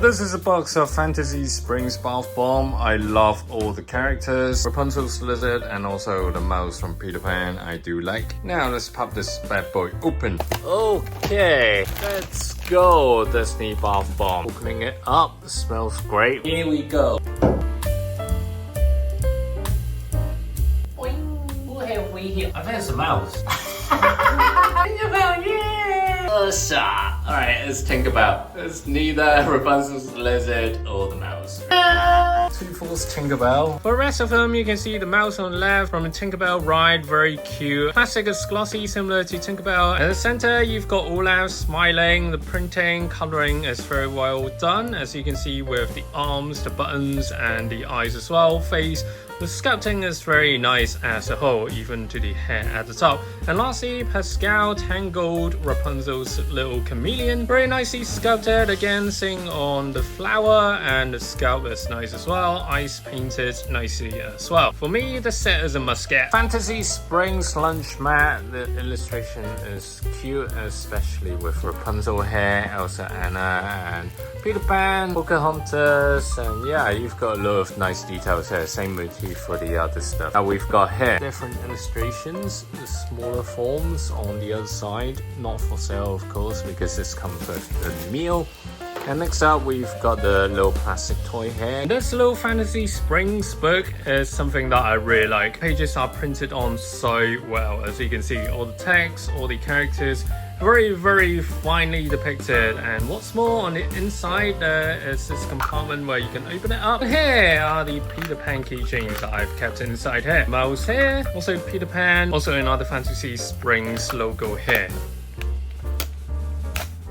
this is a box of Fantasy Springs Bath Bomb. I love all the characters, Rapunzel's lizard and also the mouse from Peter Pan I do like. Now let's pop this bad boy open. Okay, let's go Disney Bath Bomb. Opening it up, smells great. Here we go. Who have we here? I think it's a mouse. Alright, let's think about. It's neither Rapunzel's lizard or the mouse. Two-Force Tinkerbell. For the rest of them, you can see the mouse on the left from a Tinkerbell ride, very cute. Plastic is glossy, similar to Tinkerbell. At the center, you've got Olaf smiling. The printing, coloring is very well done, as you can see with the arms, the buttons, and the eyes as well. Face. The sculpting is very nice as a whole, even to the hair at the top. And lastly, Pascal Tangled, Rapunzel's little chameleon. Very nicely sculpted, again sitting on the flower, and the scalp is nice as well. Eyes painted nicely as well. For me, the set is a must-get. Fantasy Springs lunch mat. The illustration is cute, especially with Rapunzel hair, Elsa, Anna, and Peter Pan, Pocahontas, and yeah, you've got a lot of nice details here. Same motif for the other stuff. Now we've got here different illustrations, the smaller forms on the other side, not for sale of course because this comes with the meal. And next up we've got the little plastic toy here. This little Fantasy Springs book is something that I really like. Pages are printed on so well, as you can see, all the text, all the characters, very finely depicted. And what's more, on the inside there is this compartment where you can open it up. Here are the Peter Pan keychains that I've kept inside here. Mouse here, also Peter Pan, also another Fantasy Springs logo here.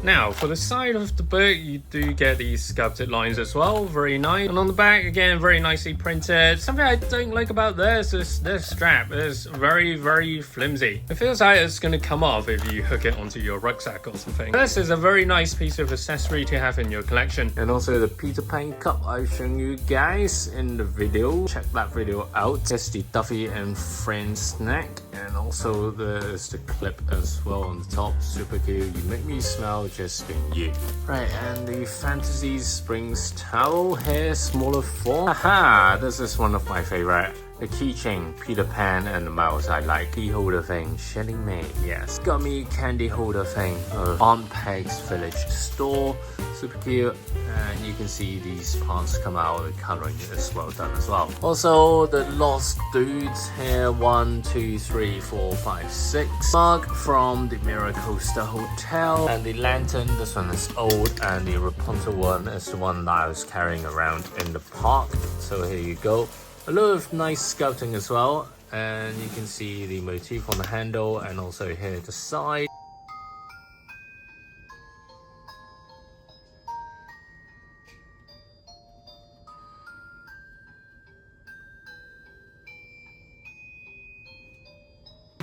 Now, for the side of the book, you do get these sculpted lines as well, very nice. And on the back, again, very nicely printed. Something I don't like about this is this strap is very flimsy. It feels like it's going to come off if you hook it onto your rucksack or something. This is a very nice piece of accessory to have in your collection. And also the Peter Pan cup I've shown you guys in the video. Check that video out. It's the Duffy and Friends snack. And also there's the clip as well on the top. Super cute. You make me smile just being you. Right, and the Fantasy Springs towel here, smaller form. Haha, this is one of my favorite. The keychain, Peter Pan and the mouse I like. Key holder thing, Shelly May, yes. Gummy candy holder thing of Aunt Peg's Village store. Super cute. And you can see these parts come out, the coloring is well done as well. Also, the Lost Dudes here, 1, 2, 3, 4, 5, 6. Mug from the Mirror Coaster Hotel. And the lantern, this one is old, and the Rapunzel one is the one that I was carrying around in the park. So here you go. A lot of nice sculpting as well, and you can see the motif on the handle and also here at the side.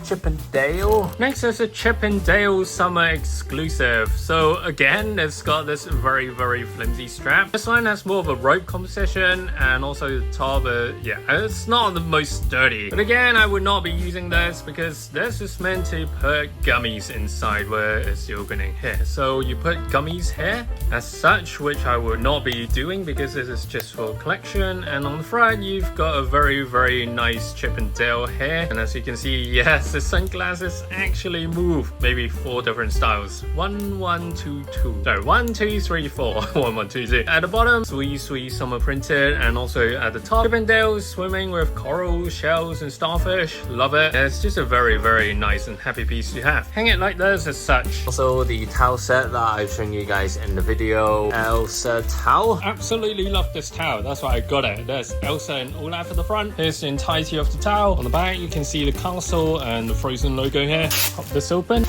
Chip and Dale. Next is a Chip and Dale summer exclusive. So again, it's got this very flimsy strap. This one has more of a rope composition, and also the top, yeah, it's not the most sturdy. But again, I would not be using this because this is meant to put gummies inside where it's the opening here. So you put gummies here as such, which I would not be doing because this is just for collection. And on the front, you've got a very nice Chip and Dale here. And as you can see, yes, the sunglasses actually move. Maybe 4 different styles. 1, 1, 2, 2. No, 1, 2, 3, 4. 1, 1, 2, 2. At the bottom, sweet summer printed, and also at the top, Chip and Dale swimming with coral, shells, and starfish. Love it. It's just a very nice and happy piece to have. Hang it like this as such. Also, the towel set that I've shown you guys in the video. Elsa towel. Absolutely love this towel. That's why I got it. There's Elsa and Olaf at the front. Here's the entirety of the towel. On the back, you can see the castle and the Frozen logo here. Pop this open.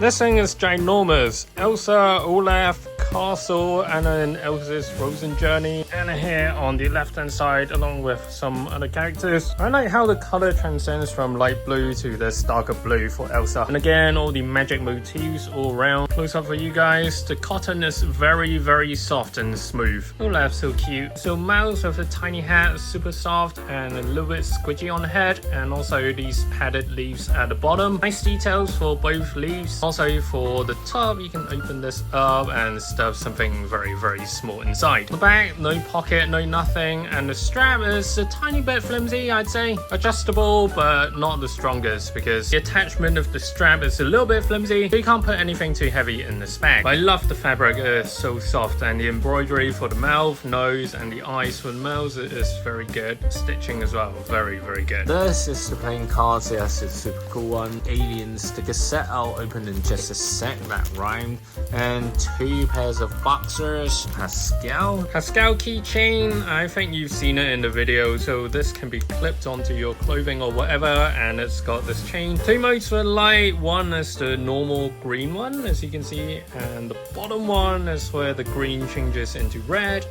This thing is ginormous. Elsa, Olaf, castle, and then Elsa's Frozen journey, and here on the left hand side along with some other characters. I like how the color transcends from light blue to this darker blue for Elsa, and again all the magic motifs all around. Close up for you guys. The cotton is very soft and smooth. Olaf so cute. So mouse with a tiny hat, super soft and a little bit squidgy on the head, and also these padded leaves at the bottom. Nice details for both leaves. Also for the top, you can open this up and stuff of something very small inside. The back, no pocket, no nothing, and the strap is a tiny bit flimsy, I'd say. Adjustable, but not the strongest, because the attachment of the strap is a little bit flimsy, so you can't put anything too heavy in this bag. But I love the fabric, it's so soft, and the embroidery for the mouth, nose, and the eyes for the mouths is very good. Stitching as well, very good. This is the playing cards. Yes, it's a super cool one. Alien sticker set. I'll open in just a sec. That rhymed. And 2 pairs of boxers. Pascal keychain. I think you've seen it in the video. So this can be clipped onto your clothing or whatever, and it's got this chain. 2 modes for light. One is the normal green one, as you can see, and the bottom one is where the green changes into red.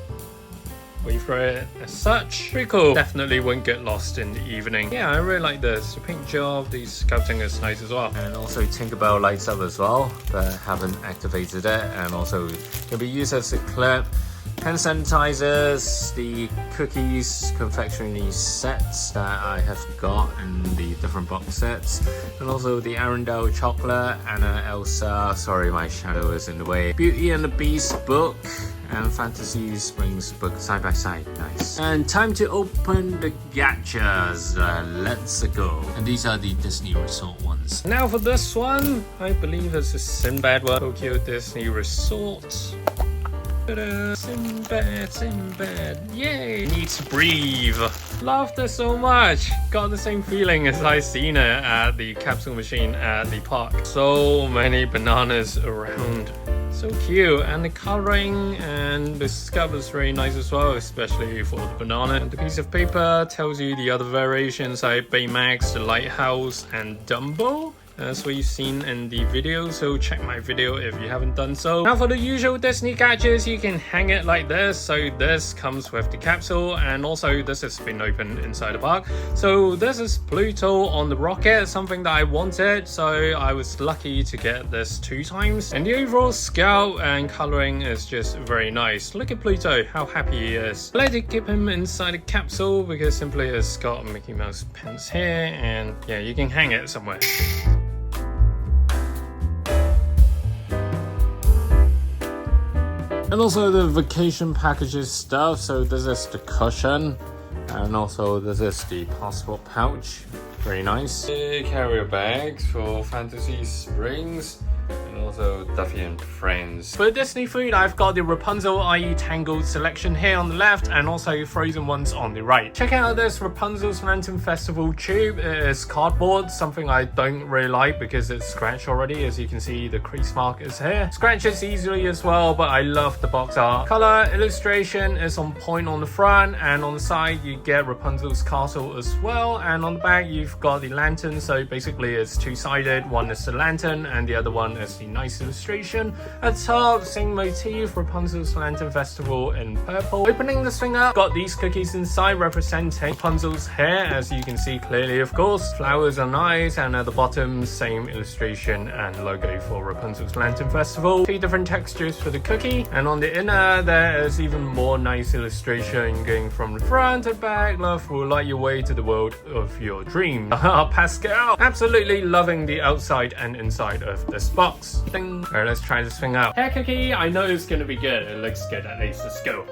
We throw it as such. Pretty cool. Definitely won't get lost in the evening. Yeah, I really like this. The paint job, the sculpting is nice as well. And also Tinkerbell lights up as well, but haven't activated it. And also can be used as a clip. Hand sanitizers, the cookies, confectionery sets that I have got in the different box sets, and also the Arendelle chocolate, Anna, Elsa, sorry my shadow is in the way, Beauty and the Beast book, and Fantasy Springs book side by side. Nice. And time to open the gachas. Let's go. And these are the Disney Resort ones. Now for this one, I believe it's a Sinbad one. Tokyo Disney Resort. Sinbad, yay! Need to breathe. Love this so much. Got the same feeling as I seen it at the capsule machine at the park. So many bananas around. So cute, and the coloring and the sculpt is very nice as well, especially for the banana. And the piece of paper tells you the other variations like Baymax, the Lighthouse, and Dumbo. That's what you've seen in the video, so check my video if you haven't done so. Now for the usual Disney gadgets, you can hang it like this. So this comes with the capsule, and also this has been opened inside the park. So this is Pluto on the rocket, something that I wanted, so I was lucky to get this 2 times. And the overall scout and coloring is just very nice. Look at Pluto, how happy he is. I like to keep him inside a capsule because simply it's got Mickey Mouse pins here, and yeah, you can hang it somewhere. And also the vacation packages stuff. So this is the cushion, and also this is the passport pouch. Very nice. Carrier bags for Fantasy Springs, and also Duffy and Friends. For Disney food, I've got the Rapunzel, i.e. Tangled selection here on the left, and also frozen ones on the right. Check out this Rapunzel's Lantern Festival tube. It is cardboard, something I don't really like because it's scratched already. As you can see, the crease mark is here. Scratches easily as well, but I love the box art. Color illustration is on point on the front, and on the side you get Rapunzel's castle as well, and on the back you've got the lantern. So basically it's 2-sided. One is the lantern and the other one is the nice illustration. At top, same motif, Rapunzel's Lantern Festival in purple. Opening this thing up, got these cookies inside representing Rapunzel's hair, as you can see clearly of course. Flowers are nice, and at the bottom, same illustration and logo for Rapunzel's Lantern Festival. 2 different textures for the cookie, and on the inner there is even more nice illustration going from the front to back. Love will light your way to the world of your dreams. Pascal! Absolutely loving the outside and inside of this box. Alright, let's try this thing out. Hair cookie, I know it's gonna be good. It looks good at least. Let's go.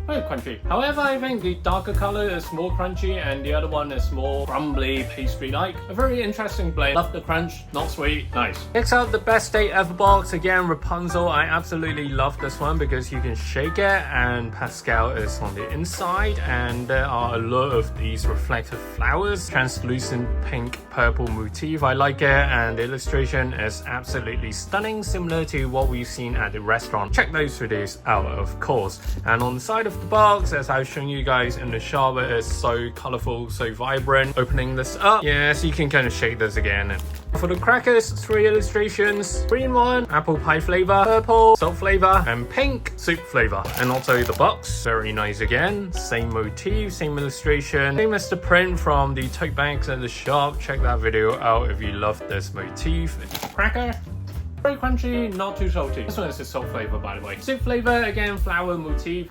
Oh, crunchy. However, I think the darker color is more crunchy and the other one is more crumbly, pastry-like. A very interesting blend. Love the crunch, not sweet, nice. Next up, the Best Day Ever box. Again, Rapunzel. I absolutely love this one because you can shake it, and Pascal is on the inside, and there are a lot of these reflective flowers. Translucent pink, purple motif. I like it, and the illustration is absolutely stunning, similar to what we've seen at the restaurant. Check those videos out, of course. And on the side of the box, as I've shown you guys in the shop, it is so colorful, so vibrant. Opening this up, yes, you can kind of shake this again. And for the crackers, 3 illustrations: green one, apple pie flavor, purple, salt flavor, and pink soup flavor. And also the box, very nice again. Same motif, same illustration, same as the print from the tote bags at the shop. Check that video out if you love this motif. Cracker, very crunchy, not too salty. This one is the salt flavor, by the way. Soup flavor, again, flower motif.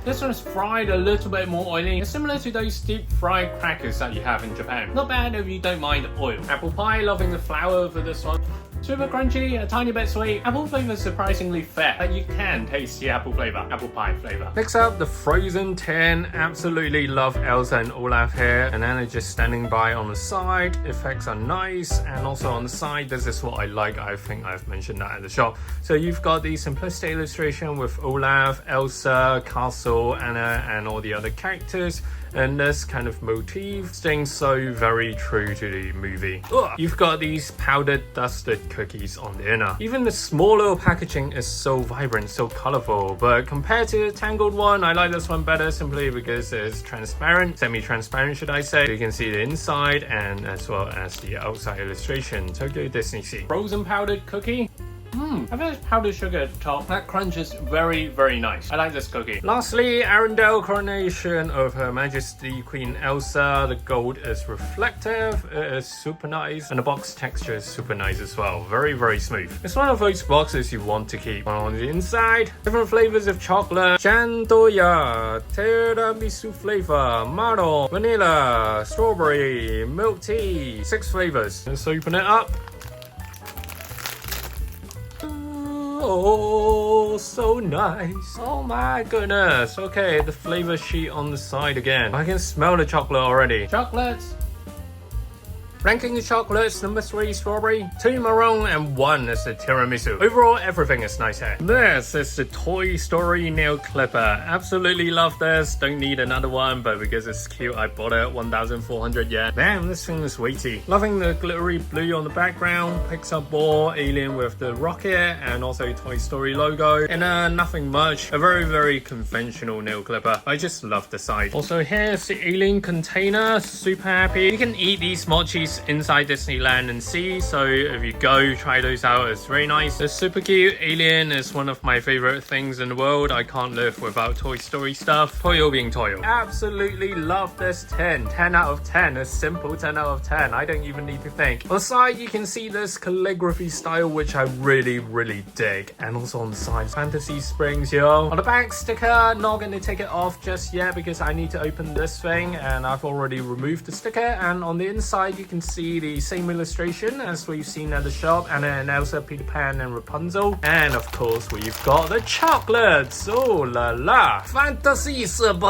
This one's fried a little bit more oily. It's similar to those deep fried crackers that you have in Japan. Not bad if you don't mind oil. Apple pie, loving the flour for this one. Super crunchy, a tiny bit sweet. Apple flavor is surprisingly fair, but you can taste the apple pie flavor. Next up, the frozen tin. Absolutely love Elsa and Olaf here. And then they're just standing by on the side. Effects are nice. And also on the side, this is what I like. I think I've mentioned that at the shop. So you've got the simplistic illustration with Olaf, Elsa, Castle, Anna, and all the other characters. And this kind of motif staying so very true to the movie. Ugh. You've got these powdered dusted cookies on the inner. Even the small little packaging is so vibrant, so colorful. But compared to the Tangled one, I like this one better simply because it's transparent, semi-transparent should I say. You can see the inside and as well as the outside illustration. Tokyo Disney Sea. Frozen powdered cookie. I think it's powdered sugar at the top. That crunch is very, very nice. I like this cookie. Lastly, Arendelle coronation of Her Majesty Queen Elsa. The gold is reflective. It is super nice. And the box texture is super nice as well. Very, very smooth. It's one of those boxes you want to keep. On the inside, different flavors of chocolate. Chantoya, tiramisu flavor, marron, vanilla, strawberry, milk tea. 6 flavors. Let's open it up. Oh, so nice. Oh my goodness. Okay, the flavor sheet on the side again. I can smell the chocolate already. Chocolates. Ranking the chocolates, number 3 strawberry, 2 maroon, and 1 is the tiramisu. Overall, everything is nice here. This is the Toy Story nail clipper. Absolutely love this. Don't need another one, but because it's cute, I bought it. 1,400 yen. Damn, this thing is weighty. Loving the glittery blue on the background. Pixar ball, alien with the rocket, and also Toy Story logo. And nothing much. A very, very conventional nail clipper. I just love the side. Also, here's the alien container. Super happy. You can eat these mochis inside Disneyland and see, so if you go try those out, it's very nice. It's super cute. Alien is one of my favorite things in the world. I can't live without Toy Story stuff. Toyo being Toyo. Absolutely love this 10 out of 10. A simple 10 out of 10. I don't even need to think. On the side you can see this calligraphy style which I really dig, and also on the side Fantasy Springs, yo. On the back sticker, not gonna take it off just yet because I need to open this thing and I've already removed the sticker. And on the inside you can see the same illustration as we've seen at the shop, and then Elsa, Peter Pan, and Rapunzel. And of course, we've got the chocolates. Oh la la! Fantasy Springs.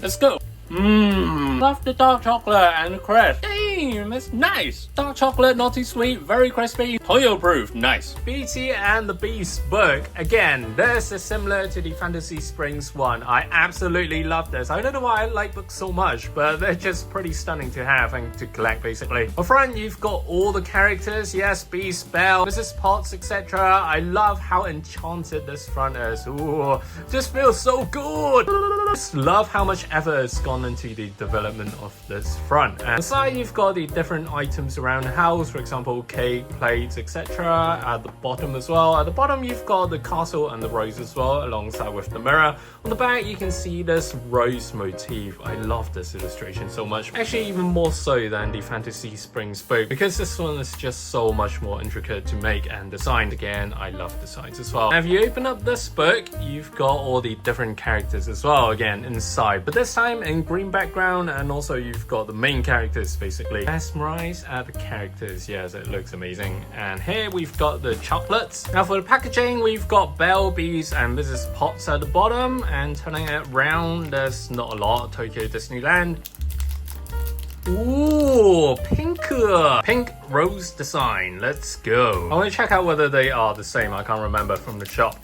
Let's go. Love the dark chocolate and the crisp. Damn, it's nice. Dark chocolate, not too sweet, very crispy. Toyo proof, nice. Beauty and the Beast book. Again, this is similar to the Fantasy Springs one. I absolutely love this. I don't know why I like books so much, but they're just pretty stunning to have and to collect basically. Up front, you've got all the characters. Yes, Beast, Belle, Mrs. Potts, etc. I love how enchanted this front is. Ooh, just feels so good. Just love how much effort has gone into the development of this front. And inside you've got the different items around the house, for example cake, plates, etc. At the bottom as well. At the bottom you've got the castle and the rose as well, alongside with the mirror. On the back you can see this rose motif. I love this illustration so much, actually even more so than the Fantasy Springs book, because this one is just so much more intricate to make and design. Again, I love the sides as well. Now, if you open up this book, you've got all the different characters as well again inside, but this time in green background, and also you've got the main characters basically. Mesmerized at the characters. Yes, it looks amazing. And here we've got the chocolates. Now for the packaging, we've got Belle, Bees, and Mrs. Potts at the bottom, and turning it round, there's not a lot. Tokyo Disneyland. Ooh, pink rose design. Let's go. I want to check out whether they are the same. I can't remember from the shop.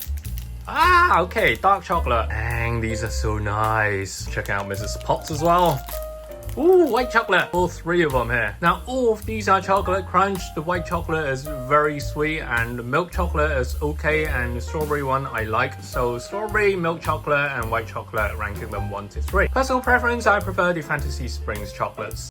Ah, okay, dark chocolate. Dang, these are so nice. Check out Mrs. Potts as well. Ooh, white chocolate. All 3 of them here. Now, all of these are chocolate crunch. The white chocolate is very sweet, and the milk chocolate is okay, and the strawberry one I like. So strawberry, milk chocolate, and white chocolate, ranking them 1 to 3. Personal preference, I prefer the Fantasy Springs chocolates.